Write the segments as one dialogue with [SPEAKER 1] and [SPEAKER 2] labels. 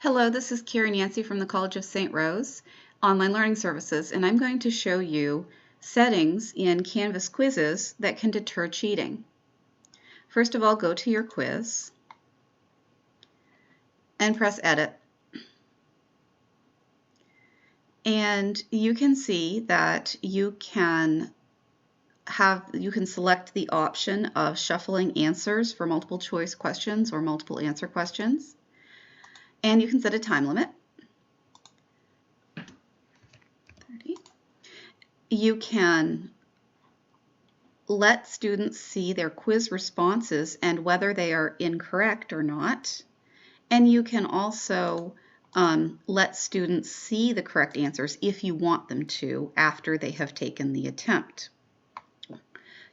[SPEAKER 1] Hello, this is Carrie Nancy from the College of St. Rose Online Learning Services, and I'm going to show you settings in Canvas quizzes that can deter cheating. First of all, go to your quiz and press Edit. And you can see that you can select the option of shuffling answers for multiple choice questions or multiple answer questions. And you can set a time limit. You can let students see their quiz responses and whether they are incorrect or not. And you can also let students see the correct answers if you want them to after they have taken the attempt.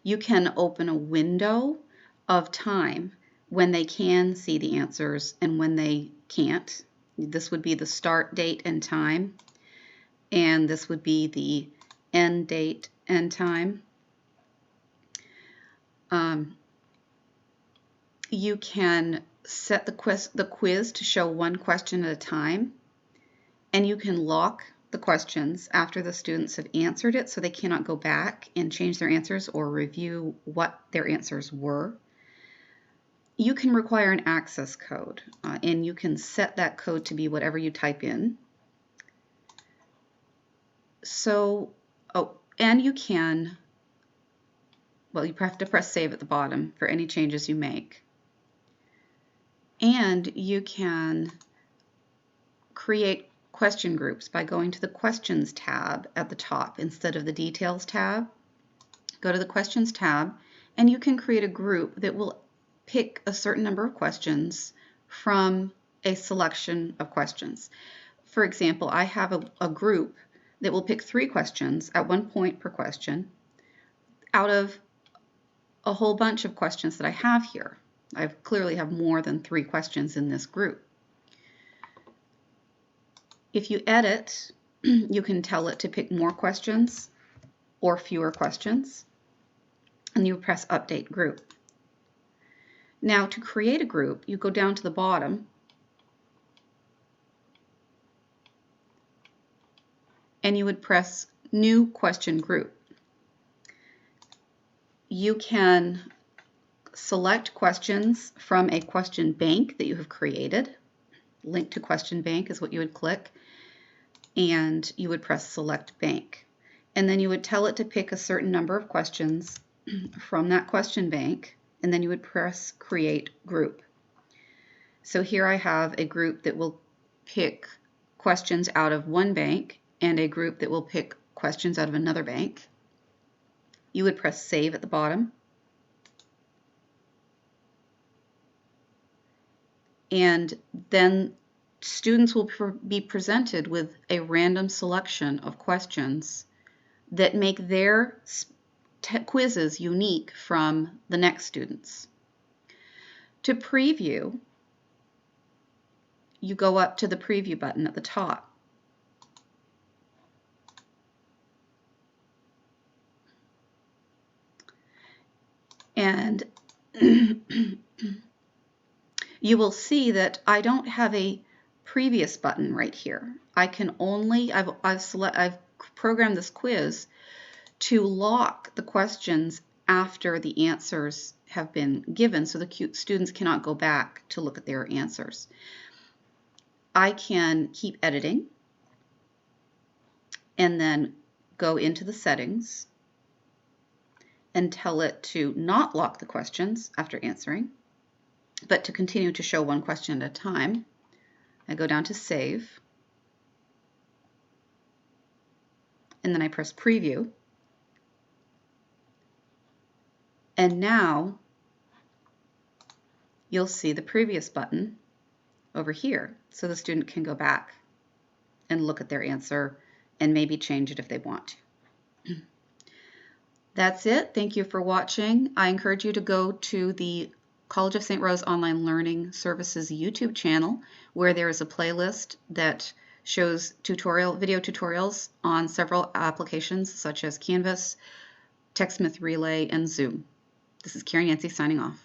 [SPEAKER 1] You can open a window of time when they can see the answers and when they can't. This would be the start date and time, and this would be the end date and time. You can set the quiz to show one question at a time, and you can lock the questions after the students have answered it so they cannot go back and change their answers or review what their answers were. You can require an access code, and you can set that code to be whatever you type in. And you can, well, you have to press save at the bottom for any changes you make. And you can create question groups by going to the Questions tab at the top instead of the Details tab. Go to the Questions tab, and you can create a group that will pick a certain number of questions from a selection of questions. For example, I have a group that will pick 3 questions at 1 point per question out of a whole bunch of questions that I have here. I clearly have more than 3 questions in this group. If you edit, you can tell it to pick more questions or fewer questions, and you press Update Group. Now, to create a group, you go down to the bottom and you would press New Question Group. You can select questions from a question bank that you have created. Link to question bank is what you would click, and you would press Select Bank. And then you would tell it to pick a certain number of questions from that question bank, and then you would press Create Group. So here I have a group that will pick questions out of one bank and a group that will pick questions out of another bank. You would press Save at the bottom. And then students will be presented with a random selection of questions that make their quizzes unique from the next students. To preview, you go up to the Preview button at the top. And you will see that I don't have a previous button right here. I can only, I've programmed this quiz to lock the questions after the answers have been given so the students cannot go back to look at their answers. I can keep editing and then go into the settings and tell it to not lock the questions after answering, but to continue to show one question at a time. I go down to Save, and then I press Preview. And now you'll see the previous button over here, so the student can go back and look at their answer and maybe change it if they want to. That's it. Thank you for watching. I encourage you to go to the College of St. Rose Online Learning Services YouTube channel, where there is a playlist that shows video tutorials on several applications such as Canvas, TechSmith Relay, and Zoom. This is Carrie Nancy signing off.